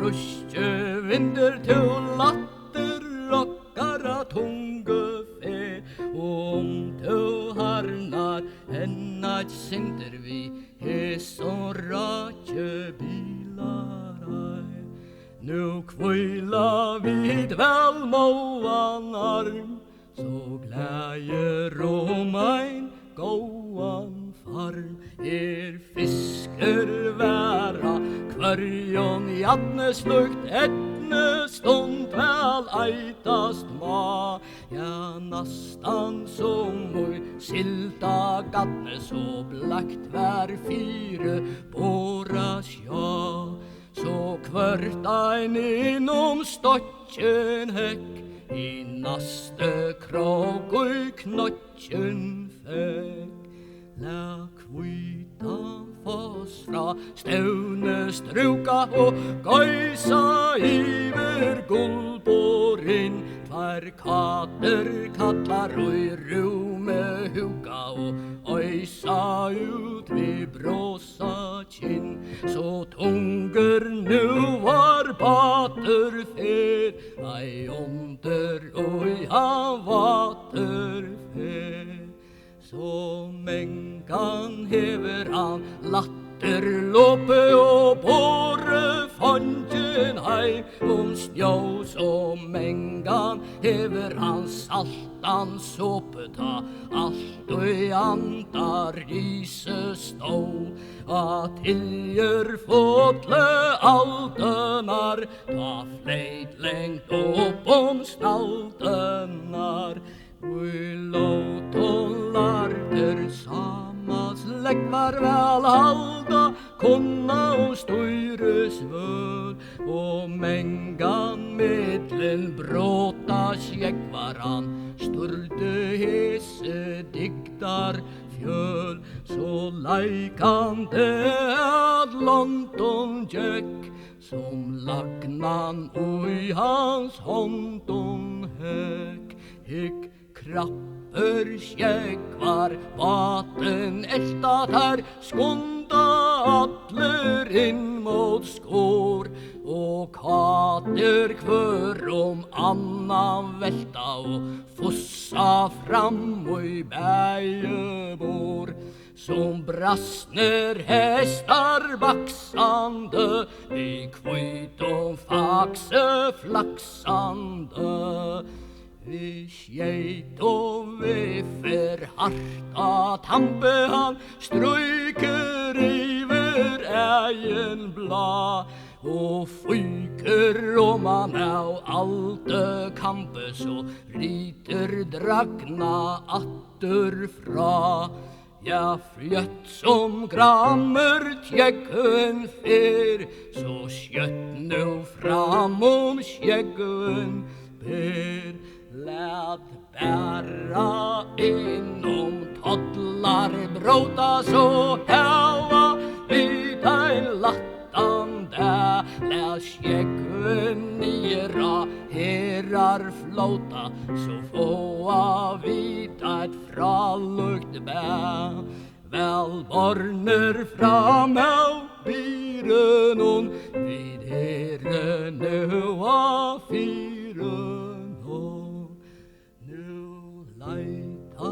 Ruskevinder til latter rockara tunge fe du harnar hennat synder vi og rake bilar Nu kvila vid velmåan arm Så glädjer om ein gåan farm fisker væra Kvarjon i atneslukt etne stund vel eitast ma Ja, nastan som oi silda gatne Så blakt vær fire båra sjå Så kvart ein innom stokken hekk I naste krog og knotjen fekk La kvita foss fra stevne struka og gøysa iver gullborinn Tvar katter kallar og rume huka og øysa ut vi bråsa kinn Så tunger nu var bater fer Ei onder og han vater fer Så mengan hever han latterloppe og båre fongen heim snjå Så mengan hever han saltan såpe ta alt og andar rise stå Tilger fotle altenar ta fleit lengt opp staltenar Vi låt og larter samas legg var vel halda konna og støyres vøl og mengan mittlen bråta skjegg var han sturde hese diktar fjöl så leikande at London Jack som lagnan ui hans håndon hekk krapper skjegg var baten eltat her skunda atler inn mot skår og kater kvør annan velta og fossa fram og I bæjebår som brastner hestar baksande I kvitt og fakse flaksande Vi skjeit og viffer harta tampe han stryker iver egen blad og fyker om han av alte kampe så riter dragna atter fra Ja, flött som grammer tjeggen fer så skjøtt nu fram skjeggen ber Lät bära inom toddlar bråta så häva vid ein lattande Lät skjeggen nira herar flåta så få vid ett fralukt bä Väl borner fram av biren hon vid herren nu av fyren Leita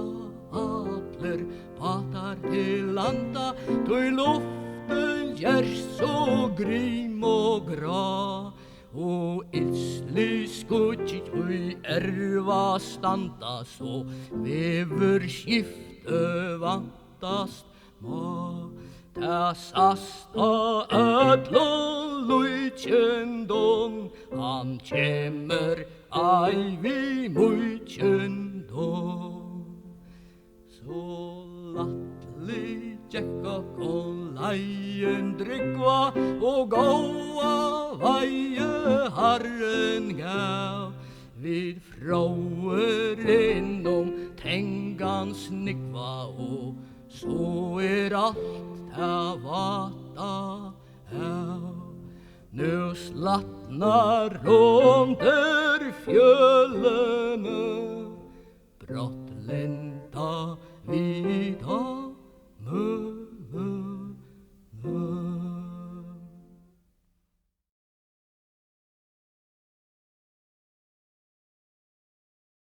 atler patar til landa Tøy luften gjers så grym og gra Og ilsli skutjit ui erva standa Så vever skifte vantast ma Ta sasta ödlon luitjendon Han kjemmer ai vi muitjendon Så lattli tjekka kon leien drikva Og gåa veie harren gav Vid frauer innom tengans nikva Og så alt ta vata her Nu slattnar under fjölene Brått lenta vi